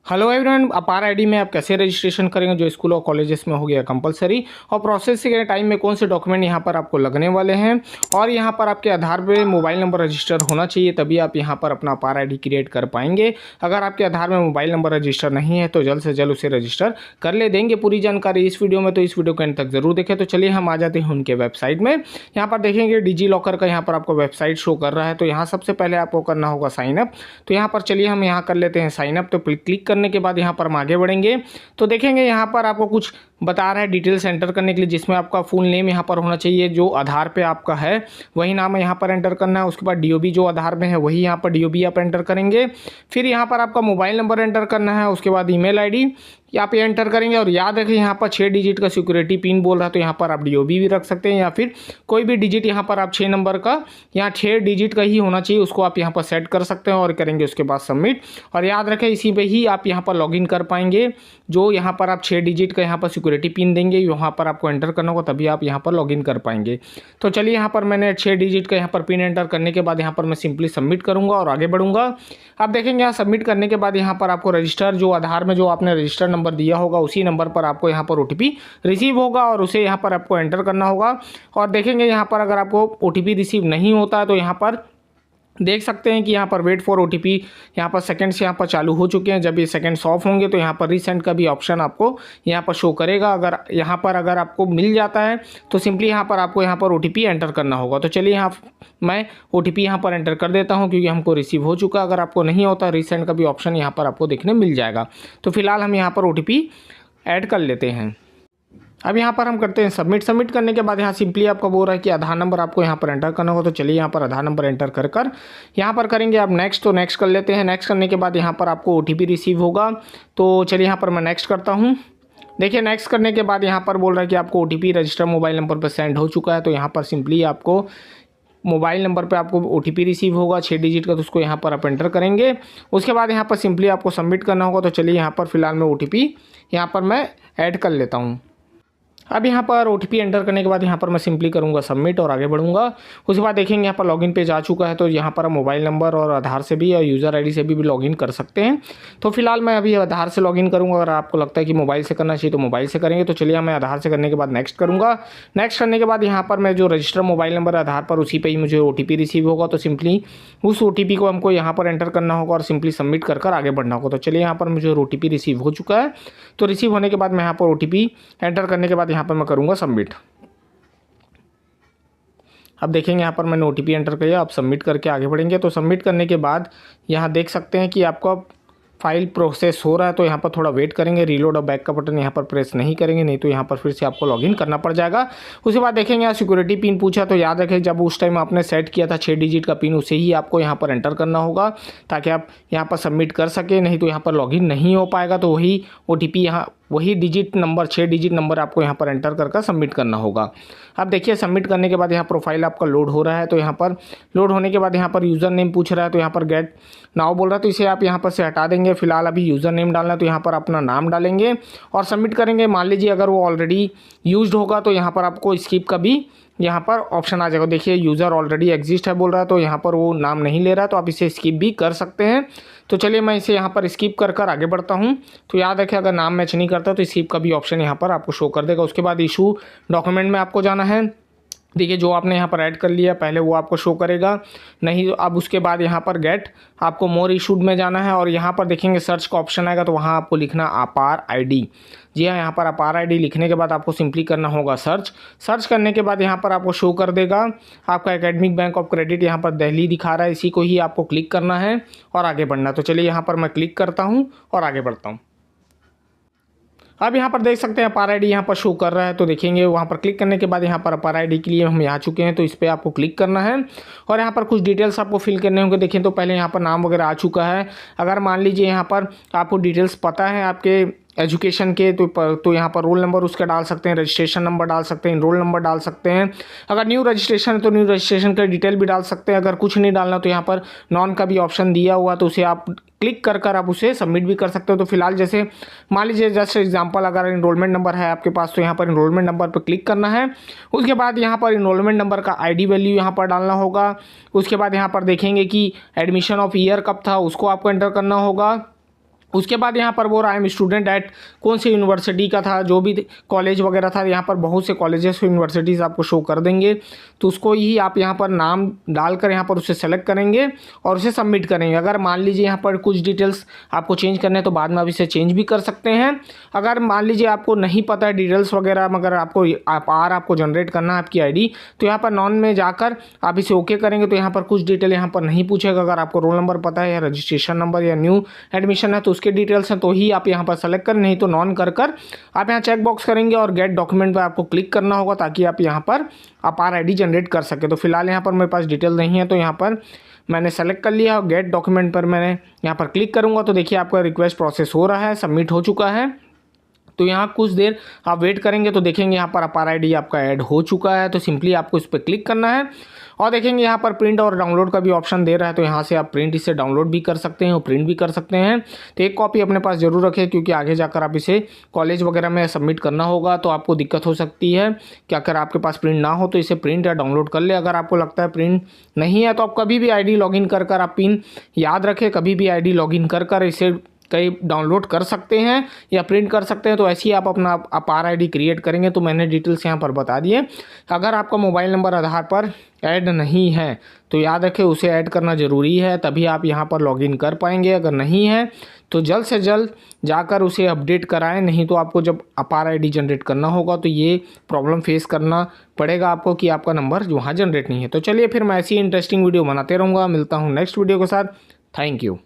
Hello everyone, अपार ID में आप कैसे रजिस्ट्रेशन करेंगे जो स्कूल और कॉलेजेस में हो गया कंपलसरी, और प्रोसेसिंग के टाइम में कौन से डॉक्यूमेंट यहाँ पर आपको लगने वाले हैं, और यहाँ पर आपके आधार पे मोबाइल नंबर रजिस्टर होना चाहिए तभी आप यहाँ पर अपना अपार आईडी क्रिएट कर पाएंगे। अगर आपके आधार में मोबाइल नंबर रजिस्टर नहीं है तो जल्द से जल्द उसे रजिस्टर कर ले देंगे। पूरी जानकारी इस वीडियो में, तो इस वीडियो के अंत तक जरूर देखें। तो चलिए हम आ जाते हैं उनके वेबसाइट में। यहाँ पर देखेंगे डिजी लॉकर का यहाँ पर आपको वेबसाइट शो कर रहा है। तो यहाँ सबसे पहले आपको करना होगा साइनअप। तो यहाँ पर चलिए हम यहाँ कर लेते हैं साइनअप। तो क्लिक करने के बाद यहाँ पर आगे बढ़ेंगे तो देखेंगे यहाँ पर आपको कुछ बता रहा है डिटेल्स एंटर करने के लिए, जिसमें आपका फुल नेम यहाँ पर होना चाहिए, जो आधार पे आपका है वही नाम है यहाँ पर एंटर करना है। उसके बाद डीओबी जो आधार में है वही यहाँ पर डीओबी आप एंटर करेंगे। फिर यहाँ पर आपका मोबाइल नंबर एंटर करना है। उसके बाद ईमेल आईडी आप ये एंटर करेंगे, और याद रखें यहाँ पर 6 डिजिट का सिक्योरिटी पिन बोल रहा है। तो यहाँ पर आप डीओबी भी रख सकते हैं या फिर कोई भी डिजिट यहाँ पर आप 6 नंबर का, यहाँ 6 डिजिट का ही होना चाहिए, उसको आप यहाँ पर सेट कर सकते हैं और करेंगे उसके बाद सबमिट। और याद रखें इसी पे ही आप यहाँ पर लॉगिन कर पाएंगे। जो यहाँ पर आप 6 डिजिट का यहाँ पर सिक्योरिटी पिन देंगे वहाँ पर आपको एंटर करना होगा, तभी आप यहाँ पर लॉगिन कर पाएंगे। तो चलिए यहाँ पर मैंने 6 डिजिट का यहाँ पर पिन एंटर करने के बाद यहाँ पर मैं सिंपली सबमिट करूँगा और आगे बढ़ूँगा। आप देखेंगे यहाँ सबमिट करने के बाद यहाँ पर आपको रजिस्टर, जो आधार में जो आपने रजिस्टर नंबर दिया होगा उसी नंबर पर आपको यहाँ पर ओटीपी रिसीव होगा और उसे यहाँ पर आपको एंटर करना होगा। और देखेंगे यहाँ पर अगर आपको ओटीपी रिसीव नहीं होता है तो यहाँ पर देख सकते हैं कि यहाँ पर वेट फॉर ओटीपी यहाँ पर सेकंड्स यहाँ पर चालू हो चुके हैं। जब ये सेकंड्स ऑफ होंगे तो यहाँ पर रीसेंड का भी ऑप्शन आपको यहाँ पर शो करेगा। अगर आपको मिल जाता है तो सिंपली यहाँ पर आपको यहाँ पर ओटीपी एंटर करना होगा। तो चलिए यहाँ मैं ओटीपी यहाँ पर एंटर कर देता हूँ क्योंकि हमको रिसीव हो चुका। अगर आपको नहीं होता रीसेंड का भी ऑप्शन यहाँ पर आपको देखने मिल जाएगा। तो फिलहाल हम यहाँ पर ओटीपी ऐड कर लेते हैं। अब यहाँ पर हम करते हैं सबमिट। सबमिट करने के बाद यहाँ सिंपली आपको बोल रहा है कि आधार नंबर आपको यहाँ पर एंटर करना होगा। तो चलिए यहाँ पर आधार नंबर एंटर कर यहाँ पर करेंगे आप नेक्स्ट। तो नेक्स्ट कर लेते हैं। नेक्स्ट करने के बाद यहाँ पर आपको ओटीपी रिसीव होगा। तो चलिए यहाँ पर मैं नेक्स्ट करता हूँ। देखिए नेक्स्ट करने के बाद यहाँ पर बोल रहा है कि आपको ओटीपी रजिस्टर मोबाइल नंबर पर सेंड हो चुका है। तो यहाँ पर सिंपली आपको मोबाइल नंबर पे आपको ओटीपी रिसीव होगा 6 डिजिट का, तो उसको यहाँ पर आप एंटर करेंगे। उसके बाद यहाँ पर सिंपली आपको सबमिट करना होगा। तो चलिए यहाँ पर फिलहाल मैं ओटीपी यहाँ पर मैं ऐड कर लेता हूँ। अब यहाँ पर ओटीपी एंटर करने के बाद यहाँ पर मैं सिंपली करूँगा सबमिट और आगे बढ़ूँगा। उसके बाद देखेंगे यहाँ पर लॉगिन पेज आ चुका है। तो यहाँ पर आप मोबाइल नंबर और आधार से भी और यूज़र आईडी से भी लॉगिन कर सकते हैं। तो फिलहाल मैं अभी आधार से लॉगिन करूँगा। अगर आपको लगता है कि मोबाइल से करना चाहिए तो मोबाइल से करेंगे। तो चलिए मैं आधार से करने के बाद नेक्स्ट करूँगा। नेक्स्ट करने के बाद यहाँ पर मैं जो रजिस्टर मोबाइल नंबर आधार पर उसी पर ही मुझे ओटीपी रिसीव होगा। तो सिंपली उस ओटीपी को हमको यहाँ पर एंटर करना होगा और सिंपली सबमिट कर आगे बढ़ना होगा। तो चलिए यहाँ पर मुझे ओटीपी रिसीव हो चुका है। तो रिसीव होने के बाद मैं यहाँ पर ओटीपी एंटर करने के बाद यहाँ पर मैं करूँगा सबमिट। अब देखेंगे यहाँ पर मैंने ओटीपी एंटर किया। अब सबमिट करके आगे बढ़ेंगे। तो सबमिट करने के बाद यहाँ देख सकते हैं कि आपका फाइल प्रोसेस हो रहा है। तो यहाँ पर थोड़ा वेट करेंगे। रीलोड और बैक का बटन यहाँ पर प्रेस नहीं करेंगे, नहीं तो यहाँ पर फिर से आपको लॉगिन करना पड़ जाएगा। उसके बाद देखेंगे यहाँ सिक्योरिटी पिन पूछा। तो याद रखें जब उस टाइम आपने सेट किया था 6 डिजिट का पिन, उसे ही आपको यहाँ पर एंटर करना होगा ताकि आप यहाँ पर सबमिट कर सके, नहीं तो यहाँ पर लॉगिन नहीं हो पाएगा। तो वही ओटीपी यहाँ वही डिजिट नंबर 6 डिजिट नंबर आपको यहाँ पर एंटर कर सबमिट करना होगा। अब देखिए सबमिट करने के बाद यहाँ प्रोफाइल आपका लोड हो रहा है। तो यहाँ पर लोड होने के बाद यहाँ पर यूज़र नेम पूछ रहा है। तो यहाँ पर गेट नाउ बोल रहा है, तो इसे आप यहाँ पर से हटा देंगे। फिलहाल अभी यूज़र नेम डालना है तो यहाँ पर अपना नाम डालेंगे और सबमिट करेंगे। मान लीजिए अगर वो ऑलरेडी यूज्ड होगा तो यहाँ पर आपको स्किप का भी यहाँ पर ऑप्शन आ जाएगा। देखिए यूज़र ऑलरेडी एग्जिस्ट है बोल रहा है, तो यहाँ पर वो नाम नहीं ले रहा है, तो आप इसे स्किप भी कर सकते हैं। तो चलिए मैं इसे यहाँ पर स्किप कर आगे बढ़ता हूँ। तो याद रखें अगर नाम मैच नहीं करता तो स्किप का भी ऑप्शन यहाँ पर आपको शो कर देगा। उसके बाद इशू डॉक्यूमेंट में आपको जाना है। देखिए जो आपने यहाँ पर ऐड कर लिया पहले वो आपको शो करेगा, नहीं तो अब उसके बाद यहाँ पर गेट आपको मोर इशूड में जाना है और यहाँ पर देखेंगे सर्च का ऑप्शन आएगा। तो वहाँ आपको लिखना अपार आईडी। जी हाँ, यहाँ पर अपार आईडी लिखने के बाद आपको सिंपली करना होगा सर्च करने के बाद यहाँ पर आपको शो कर देगा आपका एकेडमिक बैंक ऑफ क्रेडिट यहाँ पर दिल्ली दिखा रहा है। इसी को ही आपको क्लिक करना है और आगे बढ़ना। तो चलिए यहाँ पर मैं क्लिक करता हूँ और आगे बढ़ता हूँ। अब यहाँ पर देख सकते हैं अपार आईडी यहाँ पर शो कर रहा है। तो देखेंगे वहाँ पर क्लिक करने के बाद यहाँ पर अपार आईडी के लिए हम आ चुके हैं। तो इस पर आपको क्लिक करना है और यहाँ पर कुछ डिटेल्स आपको फिल करने होंगे। देखें तो पहले यहाँ पर नाम वगैरह आ चुका है। अगर मान लीजिए यहाँ पर आपको डिटेल्स पता है आपके एजुकेशन के तो यहाँ पर रोल नंबर उसका डाल सकते हैं, रजिस्ट्रेशन नंबर डाल सकते हैं, इनरोल नंबर डाल सकते हैं। अगर न्यू रजिस्ट्रेशन है तो न्यू रजिस्ट्रेशन का डिटेल भी डाल सकते हैं। अगर कुछ नहीं डालना तो यहाँ पर नॉन का भी ऑप्शन दिया हुआ, तो उसे आप क्लिक कर आप उसे सबमिट भी कर सकते हो। तो फिलहाल जैसे मान लीजिए जस्ट एग्जांपल अगर इनरोलमेंट नंबर है आपके पास तो यहाँ पर इनरोलमेंट नंबर पर क्लिक करना है। उसके बाद यहाँ पर इनरोलमेंट नंबर का आईडी वैल्यू यहाँ पर डालना होगा। उसके बाद यहाँ पर देखेंगे कि एडमिशन ऑफ ईयर कब था उसको आपको एंटर करना होगा। उसके बाद यहाँ पर वो आई एम स्टूडेंट एट कौन सी यूनिवर्सिटी का था, जो भी कॉलेज वगैरह था, यहाँ पर बहुत से कॉलेजेस यूनिवर्सिटीज़ आपको शो कर देंगे। तो उसको ही आप यहाँ पर नाम डालकर यहाँ पर उसे सेलेक्ट करेंगे और उसे सबमिट करेंगे। अगर मान लीजिए यहाँ पर कुछ डिटेल्स आपको चेंज करने हैं तो बाद में आप इसे चेंज भी कर सकते हैं। अगर मान लीजिए आपको नहीं पता है डिटेल्स वगैरह, मगर आपको जनरेट करना है आपकी ID, तो यहाँ पर नॉन में जाकर आप इसे ओके करेंगे तो यहाँ पर कुछ डिटेल यहाँ पर नहीं पूछेगा। अगर आपको रोल नंबर पता है या रजिस्ट्रेशन नंबर या न्यू एडमिशन है तो उसके डिटेल्स हैं तो ही आप यहाँ पर सेलेक्ट करें, नहीं तो नॉन कर आप यहाँ चेक बॉक्स करेंगे और गेट डॉक्यूमेंट पर आपको क्लिक करना होगा ताकि आप यहाँ पर अपार ID जनरेट कर सके। तो फिलहाल यहाँ पर मेरे पास डिटेल नहीं है तो यहाँ पर मैंने सेलेक्ट कर लिया और गेट डॉक्यूमेंट पर मैंने यहाँ पर क्लिक करूँगा तो देखिए आपका रिक्वेस्ट प्रोसेस हो रहा है, सबमिट हो चुका है। तो यहाँ कुछ देर आप वेट करेंगे तो देखेंगे यहाँ पर अपार ID आपका ऐड हो चुका है। तो सिंपली आपको इस पर क्लिक करना है और देखेंगे यहाँ पर प्रिंट और डाउनलोड का भी ऑप्शन दे रहा है। तो यहाँ से आप प्रिंट इसे डाउनलोड भी कर सकते हैं और प्रिंट भी कर सकते हैं। तो एक कॉपी अपने पास जरूर रखें क्योंकि आगे जाकर आप इसे कॉलेज वगैरह में सबमिट करना होगा तो आपको दिक्कत हो सकती है कि अगर आपके पास प्रिंट ना हो तो इसे प्रिंट या डाउनलोड कर ले। अगर आपको लगता है प्रिंट नहीं है तो आप कभी भी ID लॉगिन कर आप पिन याद रखें, कभी भी ID लॉगिन कर इसे कई डाउनलोड कर सकते हैं या प्रिंट कर सकते हैं। तो ऐसे ही आप अपना अपार ID क्रिएट करेंगे। तो मैंने डिटेल्स यहाँ पर बता दिए। अगर आपका मोबाइल नंबर आधार पर ऐड नहीं है तो याद रखें उसे ऐड करना ज़रूरी है, तभी आप यहाँ पर लॉगिन कर पाएंगे। अगर नहीं है तो जल्द से जल्द जाकर उसे अपडेट कराएं, नहीं तो आपको जब अपार ID जनरेट करना होगा तो ये प्रॉब्लम फेस करना पड़ेगा आपको कि आपका नंबर वहाँ जनरेट नहीं है। तो चलिए फिर मैं ऐसी इंटरेस्टिंग वीडियो बनाते रहूँगा। मिलता हूँ नेक्स्ट वीडियो के साथ। Thank you.